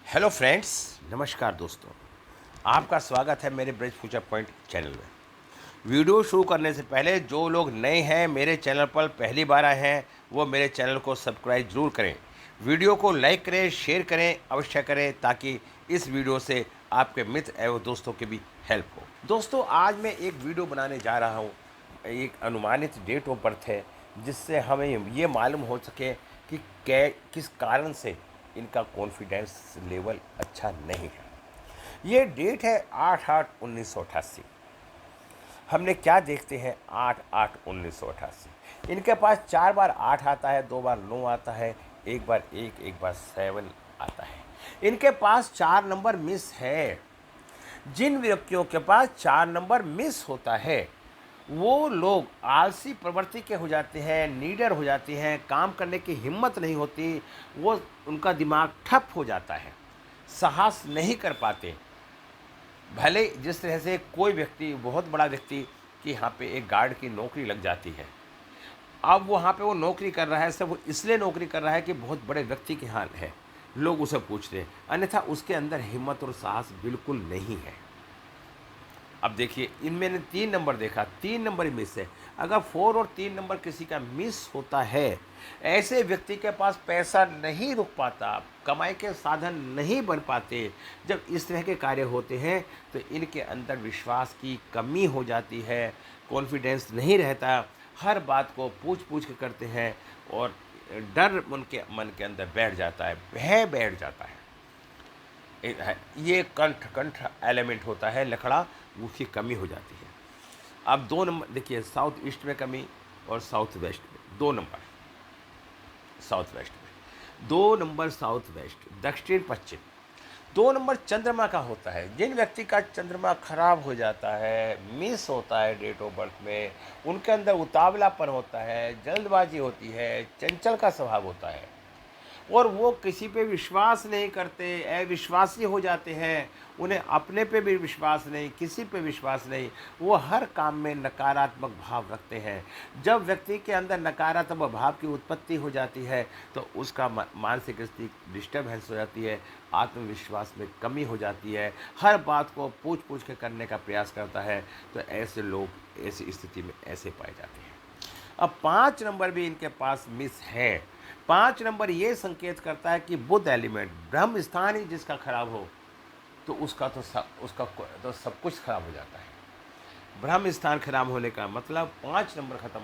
Hello friends, नमस्कार दोस्तों। आपका स्वागत है मेरे ब्रज फ्यूचर पॉइंट चैनल में। वीडियो शुरू करने से पहले जो लोग नए हैं, मेरे चैनल पर पहली बार आए हैं, वो मेरे चैनल को सब्सक्राइब जरूर करें। वीडियो को लाइक करें, शेयर करें, अवश्य करें, ताकि इस वीडियो से आपके मित्र एवं दोस्तों की भी हेल्प हो। दोस्तों, आज मैं एक वीडियो बनाने जा रहा हूँ। एक अनुमानित डेट ऑफ बर्थ है, जिससे हमें ये मालूम हो सके कि किस कारण से इनका कॉन्फिडेंस लेवल अच्छा नहीं है। ये डेट है 8/8/1988। हमने क्या देखते हैं 8/8/1988। इनके पास 4 बार 8 आता है, 2 बार 9 आता है, एक बार 1, एक बार 7 आता है। इनके पास 4 नंबर मिस है। जिन व्यक्तियों के पास 4 नंबर मिस होता है, वो लोग आलसी प्रवृत्ति के हो जाते हैं, नीडर हो जाते हैं, काम करने की हिम्मत नहीं होती, वो उनका दिमाग ठप हो जाता है, साहस नहीं कर पाते। भले जिस तरह से कोई व्यक्ति, बहुत बड़ा व्यक्ति, कि यहाँ पे एक गार्ड की नौकरी लग जाती है। अब वहाँ पे वो नौकरी कर रहा है, सिर्फ वो इसलिए नौकरी कर रहा है कि बहुत बड़े व्यक्ति के हाल है, लोग उसे पूछते हैं, अन्यथा उसके अंदर हिम्मत और साहस बिल्कुल नहीं है। अब देखिए, इनमें ने 3 नंबर देखा, 3 नंबर मिस है। अगर 4 और 3 नंबर किसी का मिस होता है, ऐसे व्यक्ति के पास पैसा नहीं रुक पाता, कमाई के साधन नहीं बन पाते। जब इस तरह के कार्य होते हैं तो इनके अंदर विश्वास की कमी हो जाती है, कॉन्फिडेंस नहीं रहता, हर बात को पूछ पूछ के करते हैं, और डर उनके मन के अंदर बैठ जाता है, भय बैठ जाता है। ये कंठ कंठ एलिमेंट होता है, लकड़ा, उसकी कमी हो जाती है। अब 2 नंबर देखिए, साउथ ईस्ट में कमी और साउथ वेस्ट में 2 नंबर। साउथ वेस्ट में 2 नंबर, साउथ वेस्ट, दक्षिण पश्चिम 2 नंबर चंद्रमा का होता है। जिन व्यक्ति का चंद्रमा खराब हो जाता है, मिस होता है डेट ऑफ बर्थ में, उनके अंदर उतावलापन होता है, जल्दबाजी होती है, चंचल का स्वभाव होता है, और वो किसी पे विश्वास नहीं करते, अविश्वासी हो जाते हैं। उन्हें अपने पे भी विश्वास नहीं, किसी पे विश्वास नहीं, वो हर काम में नकारात्मक भाव रखते हैं। जब व्यक्ति के अंदर नकारात्मक भाव की उत्पत्ति हो जाती है तो उसका मानसिक स्थिति डिस्टर्बेंस हो जाती है, आत्मविश्वास में कमी हो जाती है, हर बात को पूछ पूछ के करने का प्रयास करता है। तो ऐसे लोग ऐसी स्थिति में ऐसे पाए जाते हैं। अब 5 नंबर भी इनके पास मिस है। 5 नंबर ये संकेत करता है कि बुध एलिमेंट, ब्रह्म स्थान ही जिसका खराब हो, तो उसका तो सब कुछ खराब हो जाता है। ब्रह्म स्थान खराब होने का मतलब 5 नंबर खत्म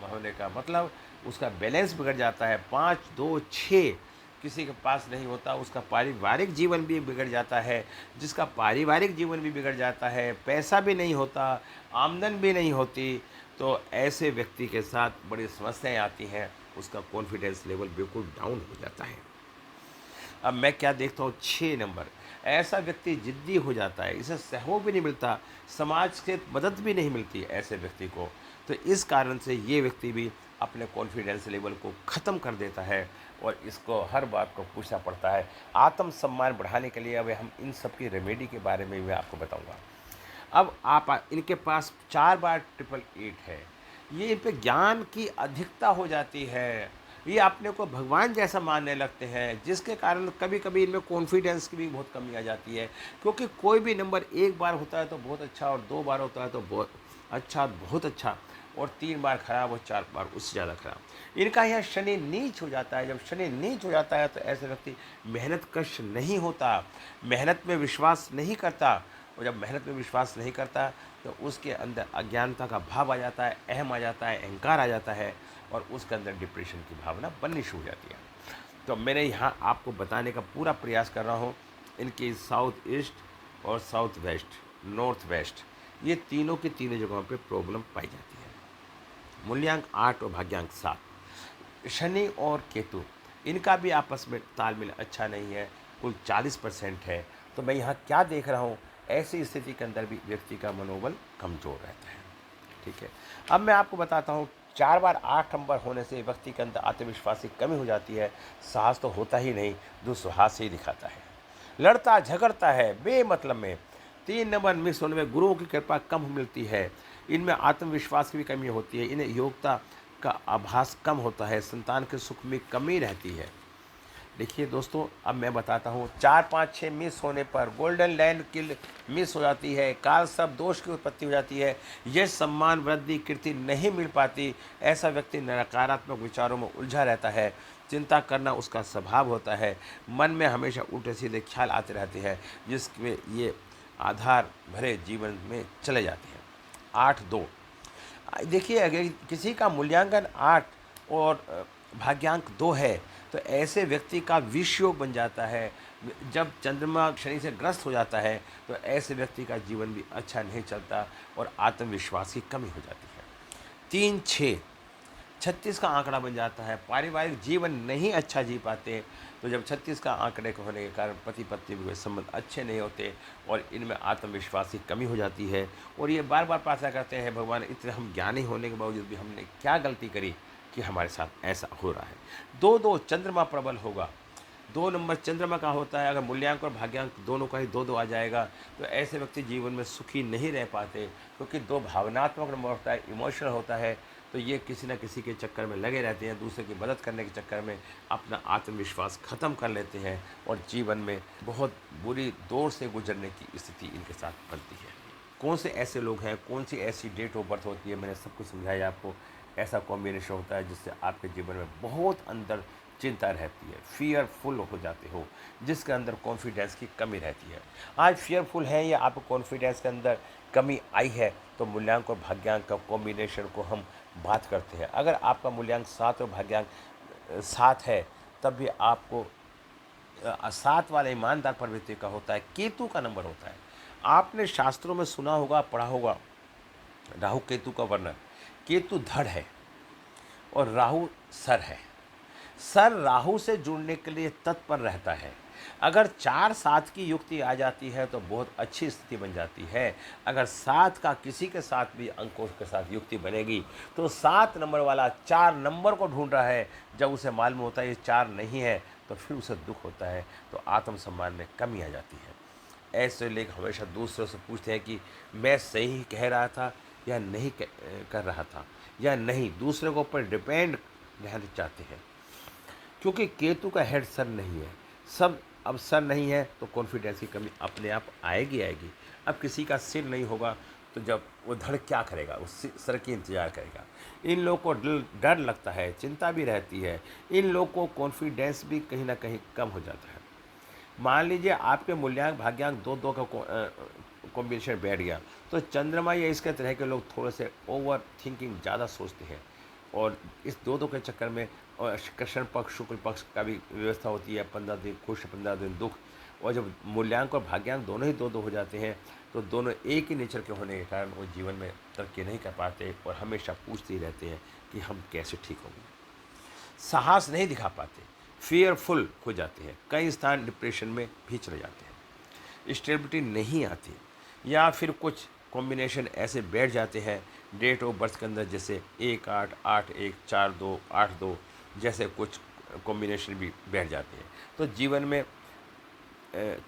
होने का मतलब उसका बैलेंस बिगड़ जाता है। 5, 2, 6 किसी के पास नहीं होता, उसका पारिवारिक जीवन भी बिगड़ जाता है। जिसका पारिवारिक जीवन भी बिगड़ जाता है, पैसा भी नहीं होता, आमदन भी नहीं होती, तो ऐसे व्यक्ति के साथ बड़ी समस्याएं आती हैं, उसका कॉन्फिडेंस लेवल बिल्कुल डाउन हो जाता है। अब मैं क्या देखता हूँ, 6 नंबर, ऐसा व्यक्ति जिद्दी हो जाता है, इसे सहयोग भी नहीं मिलता, समाज से मदद भी नहीं मिलती ऐसे व्यक्ति को। तो इस कारण से ये व्यक्ति भी अपने कॉन्फिडेंस लेवल को ख़त्म कर देता है, और इसको हर बात को पूछना पड़ता है। आत्मसम्मान बढ़ाने के लिए अब हम इन सब की रेमेडी के बारे में मैं आपको बताऊंगा। अब इनके पास 4 बार 888 है। ये इन पे ज्ञान की अधिकता हो जाती है, ये अपने को भगवान जैसा मानने लगते हैं, जिसके कारण कभी कभी इनमें कॉन्फिडेंस की भी बहुत कमी आ जाती है। क्योंकि कोई भी नंबर 1 बार होता है तो बहुत अच्छा, और 2 बार होता है तो बहुत अच्छा, और 3 बार खराब और 4 बार उससे ज़्यादा खराब। इनका यहाँ शनि नीच हो जाता है। जब शनि नीच हो जाता है तो ऐसे व्यक्ति मेहनत कश नहीं होता, मेहनत में विश्वास नहीं करता, और जब मेहनत में विश्वास नहीं करता तो उसके अंदर अज्ञानता का भाव आ जाता है, अहम आ जाता है, अहंकार आ जाता है, और उसके अंदर डिप्रेशन की भावना बननी शुरू हो जाती है। तो मैंने यहाँ आपको बताने का पूरा प्रयास कर रहा हूँ, इनकी साउथ ईस्ट और साउथ वेस्ट, नॉर्थ वेस्ट, ये तीनों की तीनों जगहों पे प्रॉब्लम पाई जाती है। मूल्यांक 8 और भाग्यांक 7। शनि और केतु, इनका भी आपस में तालमेल अच्छा नहीं है, कुल 40% है। तो मैं यहाँ क्या देख रहा हूँ, ऐसी स्थिति के अंदर भी व्यक्ति का मनोबल कमज़ोर रहता है। ठीक है, अब मैं आपको बताता हूँ, 4 बार 8 नंबर होने से व्यक्ति के अंदर आत्मविश्वास की कमी हो जाती है, साहस तो होता ही नहीं, दुस्साहस ही दिखाता है, लड़ता झगड़ता है बेमतलब में। 3 नंबर मिस होने में गुरुओं की कृपा कम मिलती है, इनमें आत्मविश्वास की भी कमी होती है, इन्हें योग्यता का आभास कम होता है, संतान के सुख में कमी रहती है। देखिए दोस्तों, अब मैं बताता हूँ, 4 5 6 मिस होने पर गोल्डन लैंड किल मिस हो जाती है, काल सब दोष की उत्पत्ति हो जाती है, यश सम्मान वृद्धि कीर्ति नहीं मिल पाती। ऐसा व्यक्ति नकारात्मक विचारों में उलझा रहता है, चिंता करना उसका स्वभाव होता है, मन में हमेशा उल्टे सीधे ख्याल आते रहते हैं, जिसमें ये आधार भरे जीवन में चले जाते हैं। 8 2, देखिए अगर किसी का मूल्यांकन 8 और भाग्यांक 2 है, तो ऐसे व्यक्ति का विष योग बन जाता है। जब चंद्रमा शनि से ग्रस्त हो जाता है, तो ऐसे व्यक्ति का जीवन भी अच्छा नहीं चलता और आत्मविश्वास की कमी हो जाती है। 3 6 36 का आंकड़ा बन जाता है, पारिवारिक जीवन नहीं अच्छा जी पाते। तो जब 36 का आंकड़े के होने के कारण पति पत्नी के संबंध अच्छे नहीं होते और इनमें आत्मविश्वास की कमी हो जाती है, और ये बार बार प्रार्थना करते हैं, भगवान इतने हम ज्ञानी होने के बावजूद भी हमने क्या गलती करी कि हमारे साथ ऐसा हो रहा है। 2 2 चंद्रमा प्रबल होगा, 2 नंबर चंद्रमा का होता है। अगर मूल्यांक और भाग्यांक दोनों का ही 2 2 आ जाएगा, तो ऐसे व्यक्ति जीवन में सुखी नहीं रह पाते, क्योंकि 2 भावनात्मक नंबर होता है, इमोशनल होता है। तो ये किसी न किसी के चक्कर में लगे रहते हैं, दूसरे की मदद करने के चक्कर में अपना आत्मविश्वास ख़त्म कर लेते हैं और जीवन में बहुत बुरी दौर से गुजरने की स्थिति इनके साथ बनती है। कौन से ऐसे लोग हैं, कौन सी ऐसी डेट ऑफ बर्थ होती है, मैंने सब कुछ समझाया आपको। ऐसा कॉम्बिनेशन होता है जिससे आपके जीवन में बहुत अंदर चिंता रहती है, फियरफुल हो जाते हो, जिसके अंदर कॉन्फिडेंस की कमी रहती है। आज फियरफुल है या आपको कॉन्फिडेंस के अंदर कमी आई है, तो मूल्यांक और भाग्यांक का कॉम्बिनेशन को हम बात करते हैं। अगर आपका मूल्यांक 7 और भाग्यांक 7 है, तब भी आपको 7 वाले ईमानदार प्रवृत्ति का होता है, केतु का नंबर होता है। आपने शास्त्रों में सुना होगा, पढ़ा होगा, राहु केतु का वर्णन। केतु धड़ है और राहु सर है। सर राहु से जुड़ने के लिए तत्पर रहता है। अगर 4 7 की युक्ति आ जाती है तो बहुत अच्छी स्थिति बन जाती है। अगर 7 का किसी के साथ भी अंकों के साथ युक्ति बनेगी, तो 7 नंबर वाला 4 नंबर को ढूंढ रहा है, जब उसे मालूम होता है ये 4 नहीं है, तो फिर उसे दुख होता है, तो आत्मसम्मान में कमी आ जाती है। ऐसे लोग हमेशा दूसरों से पूछते हैं कि मैं सही कह रहा था या नहीं कर रहा था या नहीं, दूसरे के ऊपर डिपेंड रहना चाहते हैं, क्योंकि केतु का हेड सर नहीं है। सब अब सर नहीं है तो कॉन्फिडेंस की कमी अपने आप आएगी आएगी। अब किसी का सिर नहीं होगा तो जब वो धड़ क्या करेगा, उस सर की इंतजार करेगा। इन लोगों को डर लगता है, चिंता भी रहती है, इन लोगों को कॉन्फिडेंस भी कहीं ना कहीं कम हो जाता है। मान लीजिए आपके मूल्यांक भाग्यांक 2 2 का कॉम्बिनेशन बैठ गया, तो चंद्रमा या इसके तरह के लोग थोड़े से ओवर थिंकिंग ज़्यादा सोचते हैं, और इस 2 2 के चक्कर में और कृष्ण पक्ष शुक्ल पक्ष का भी व्यवस्था होती है, 15 दिन खुश 15 दिन दुख। और जब मूल्यांक और भाग्यांक दोनों ही 2 2 हो जाते हैं, तो दोनों एक ही नेचर के होने के कारण वो जीवन में तरक्की नहीं कर पाते और हमेशा पूछते ही रहते हैं कि हम कैसे ठीक होंगे। साहस नहीं दिखा पाते, फियरफुल हो जाते हैं, कई स्थान डिप्रेशन में भी चले जाते हैं, स्टेबिलिटी नहीं आती, या फिर कुछ कॉम्बिनेशन ऐसे बैठ जाते हैं डेट ऑफ बर्थ के अंदर, जैसे 1 8 8 1 4 2 8 2 जैसे कुछ कॉम्बिनेशन भी बैठ जाते हैं। तो जीवन में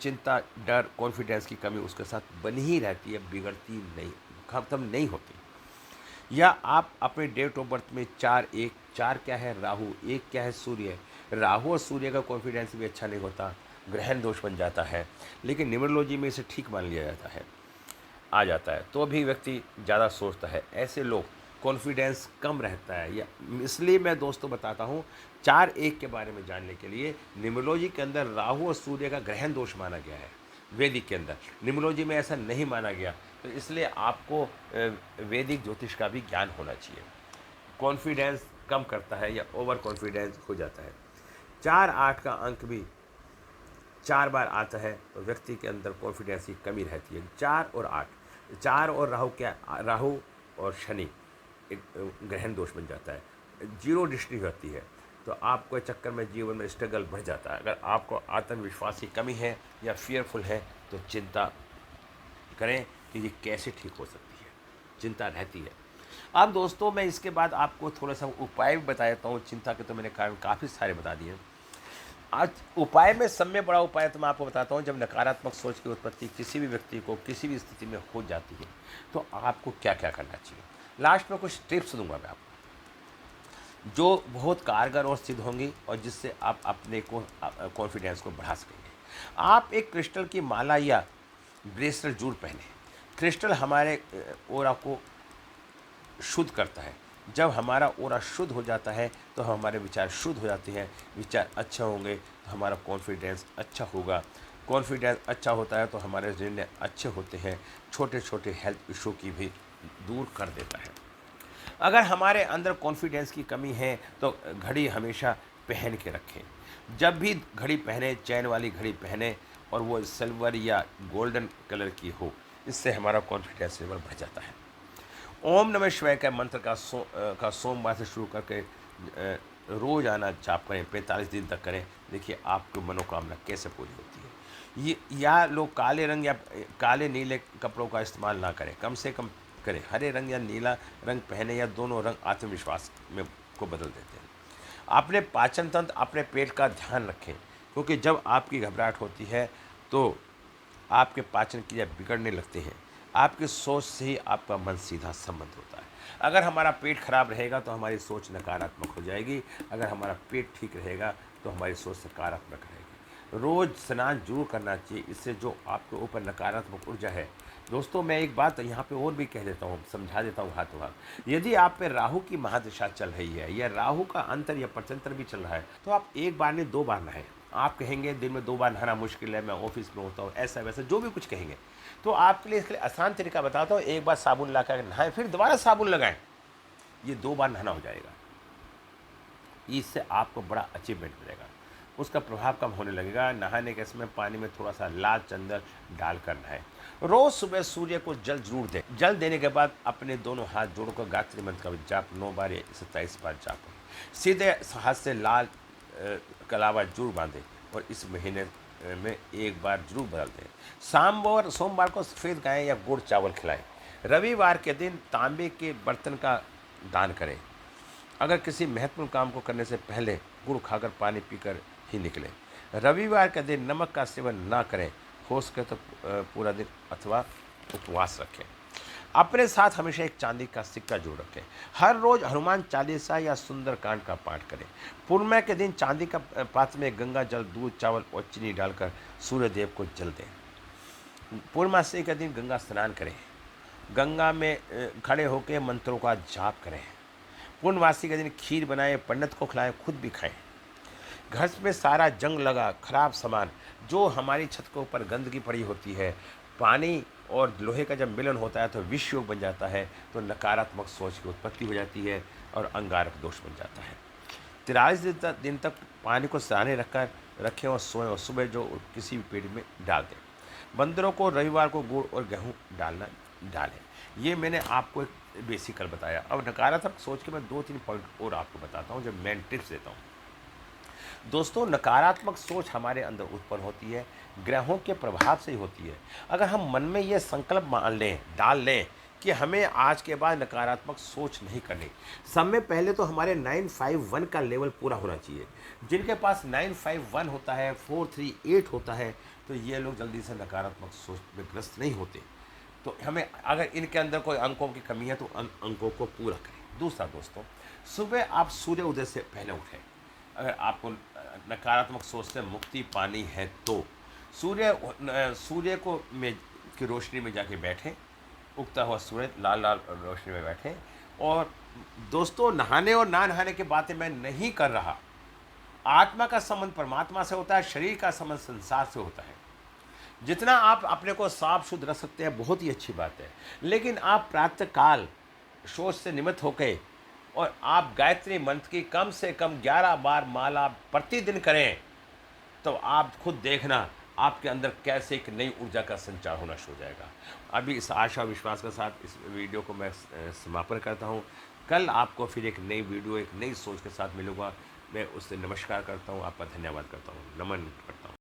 चिंता, डर, कॉन्फिडेंस की कमी उसके साथ बनी ही रहती है, बिगड़ती नहीं, खत्म नहीं होती। या आप अपने डेट ऑफ बर्थ में 4 1 4 क्या है राहु, 1 क्या है सूर्य। राहु और सूर्य का कॉन्फिडेंस भी अच्छा नहीं होता, ग्रहण दोष बन जाता है, लेकिन न्यूमरोलॉजी में इसे ठीक मान लिया जाता है, आ जाता है, तो भी व्यक्ति ज़्यादा सोचता है। ऐसे लोग कॉन्फिडेंस कम रहता है। या इसलिए मैं दोस्तों बताता हूँ, 4 1 के बारे में जानने के लिए न्यूमरोलॉजी के अंदर राहु और सूर्य का ग्रहण दोष माना गया है, वैदिक के अंदर न्यूमरोलॉजी में ऐसा नहीं माना गया। तो इसलिए आपको वैदिक ज्योतिष का भी ज्ञान होना चाहिए। कॉन्फिडेंस कम करता है या ओवर कॉन्फिडेंस हो जाता है। 4 8 का अंक भी 4 बार आता है, तो व्यक्ति के अंदर कॉन्फिडेंस की कमी रहती है। 4 और 8, 4 और राहु क्या, राहु और शनि एक ग्रहण दोष बन जाता है, 0 दृष्टि होती है, तो आपको चक्कर में जीवन में स्ट्रगल बढ़ जाता है। अगर आपको आत्मविश्वास की कमी है या फियरफुल है, तो चिंता करें कि ये कैसे ठीक हो सकती है, चिंता रहती है। अब दोस्तों मैं इसके बाद आपको थोड़ा सा उपाय भी बता देता हूँ। चिंता के तो मैंने कारण काफ़ी सारे बता दिए। आज उपाय में सब में बड़ा उपाय तो मैं आपको बताता हूँ, जब नकारात्मक सोच की उत्पत्ति किसी भी व्यक्ति को किसी भी स्थिति में हो जाती है, तो आपको क्या क्या करना चाहिए। लास्ट में कुछ टिप्स दूंगा मैं आपको। जो बहुत कारगर और सिद्ध होंगी और जिससे आप अपने को कॉन्फिडेंस को बढ़ा सकेंगे। आप एक क्रिस्टल की माला या ब्रेसलेट जरूर पहने। क्रिस्टल हमारे ओरा को शुद्ध करता है। जब हमारा ओरा शुद्ध हो जाता है तो हमारे विचार शुद्ध हो जाते हैं, विचार अच्छे होंगे तो हमारा कॉन्फिडेंस अच्छा होगा, कॉन्फिडेंस अच्छा होता है तो हमारे निर्णय अच्छे होते हैं, छोटे छोटे हेल्थ इशू की भी दूर कर देता है। अगर हमारे अंदर कॉन्फिडेंस की कमी है तो घड़ी हमेशा पहन के रखें। जब भी घड़ी पहने, चैन वाली घड़ी पहने और वो सिल्वर या गोल्डन कलर की हो, इससे हमारा कॉन्फिडेंस लेवल बढ़ जाता है। ओम नमः शिवाय का मंत्र का सोमवार से शुरू करके रोज आना जाप करें, 45 दिन तक करें। देखिए आपकी मनोकामना कैसे पूरी होती है। ये या लोग काले रंग या काले नीले कपड़ों का इस्तेमाल ना करें, कम से कम करें। हरे रंग या नीला रंग पहने या दोनों रंग आत्मविश्वास में को बदल देते हैं। अपने पाचन तंत्र, अपने पेट का ध्यान रखें, क्योंकि जब आपकी घबराहट होती है तो आपके पाचन क्रिया बिगड़ने लगते हैं। आपकी सोच से ही आपका मन सीधा संबंध होता है। अगर हमारा पेट खराब रहेगा तो हमारी सोच नकारात्मक हो जाएगी, अगर हमारा पेट ठीक रहेगा तो हमारी सोच सकारात्मक रहेगी। रोज़ स्नान जरूर करना चाहिए, इससे जो आपके ऊपर नकारात्मक ऊर्जा है। दोस्तों मैं एक बात यहाँ पे और भी कह देता हूँ, समझा देता हूँ हाथों हाथ। यदि आप पे राहु की महादशा चल रही है या राहु का अंतर या प्रत्यंतर भी चल रहा है तो आप एक बार नहीं 2 बार नहाएं। आप कहेंगे दिन में 2 बार नहाना मुश्किल है, मैं ऑफिस में होता हूँ, ऐसा वैसा जो भी कुछ कहेंगे, तो आपके लिए इसके लिए आसान तरीका बताता हूँ। एक बार साबुन ला कर नहाएं, फिर दोबारा साबुन लगाएं, ये 2 बार नहाना हो जाएगा। इससे आपको बड़ा अचीवमेंट मिलेगा, उसका प्रभाव कम होने लगेगा। नहाने के समय पानी में थोड़ा सा लाल चंदन डालकर नहाएं। रोज सुबह सूर्य को जल जरूर दें। जल देने के बाद अपने दोनों हाथ जोड़कर गायत्री मंत्र का जाप 9 बार या 27 बार जाप करें। सीधे हाथ से लाल कलावा जरूर बांधें और इस महीने में एक बार जरूर बदल दें। सोमवार को सफ़ेद गाय या गुड़ चावल खिलाएं। रविवार के दिन तांबे के बर्तन का दान करें। अगर किसी महत्वपूर्ण काम को करने से पहले गुड़ खाकर पानी पीकर ही निकलें। रविवार के दिन नमक का सेवन ना करें, हो सके तो पूरा दिन अथवा उपवास रखें। अपने साथ हमेशा एक चांदी का सिक्का जोड़ रखें। हर रोज हनुमान चालीसा या सुंदरकांड का पाठ करें। पूर्णिमा के दिन चांदी का पात्र में गंगा जल, दूध, चावल और चीनी डालकर सूर्य देव को जल दें। पूर्णमासी के दिन गंगा स्नान करें। गंगा में खड़े होकर मंत्रों का जाप करें। पूर्णमासी के दिन खीर बनाएं, पंडित को खिलाएं, खुद भी खाएं। घर में सारा जंग लगा खराब सामान, जो हमारी छत के ऊपर गंदगी पड़ी होती है, पानी और लोहे का जब मिलन होता है तो विष योग बन जाता है, तो नकारात्मक सोच की उत्पत्ति हो जाती है और अंगारक दोष बन जाता है। 43 दिन तक पानी को सराहने रखें और सोएं और सुबह जो किसी भी पेड़ में डाल दें। बंदरों को रविवार को गुड़ और गेहूँ डालें। ये मैंने आपको एक बेसिकल बताया। अब नकारात्मक सोच के मैं 2-3 पॉइंट और आपको बताता हूँ, जो मैं टिप्स देता हूँ। दोस्तों नकारात्मक सोच हमारे अंदर उत्पन्न होती है, ग्रहों के प्रभाव से ही होती है। अगर हम मन में ये संकल्प मान लें, डाल लें कि हमें आज के बाद नकारात्मक सोच नहीं करनी। सब में पहले तो हमारे 951 का लेवल पूरा होना चाहिए। जिनके पास 951 होता है, 438 होता है, तो ये लोग जल्दी से नकारात्मक सोच में ग्रस्त नहीं होते। तो हमें अगर इनके अंदर कोई अंकों की कमी है तो अंकों को पूरा करें। दूसरा दोस्तों, सुबह आप सूर्य उदय से पहले उठें। अगर आपको नकारात्मक सोच से मुक्ति पानी है तो सूर्य को में की रोशनी में जाके बैठें, उगता हुआ सूरज लाल लाल रोशनी में बैठें। और दोस्तों नहाने और ना नहाने की बातें मैं नहीं कर रहा। आत्मा का संबंध परमात्मा से होता है, शरीर का संबंध संसार से होता है। जितना आप अपने को साफ शुद्ध रख सकते हैं बहुत ही अच्छी बात है, लेकिन आप प्रातःकाल सोच से निमित्त होकर और आप गायत्री मंत्र की कम से कम 11 बार माला प्रतिदिन करें, तो आप खुद देखना आपके अंदर कैसे एक नई ऊर्जा का संचार होना शुरू हो जाएगा। अभी इस आशा विश्वास के साथ इस वीडियो को मैं समापन करता हूँ। कल आपको फिर एक नई वीडियो, एक नई सोच के साथ मिलूँगा। मैं उससे नमस्कार करता हूँ, आपका धन्यवाद करता हूँ, नमन करता हूँ।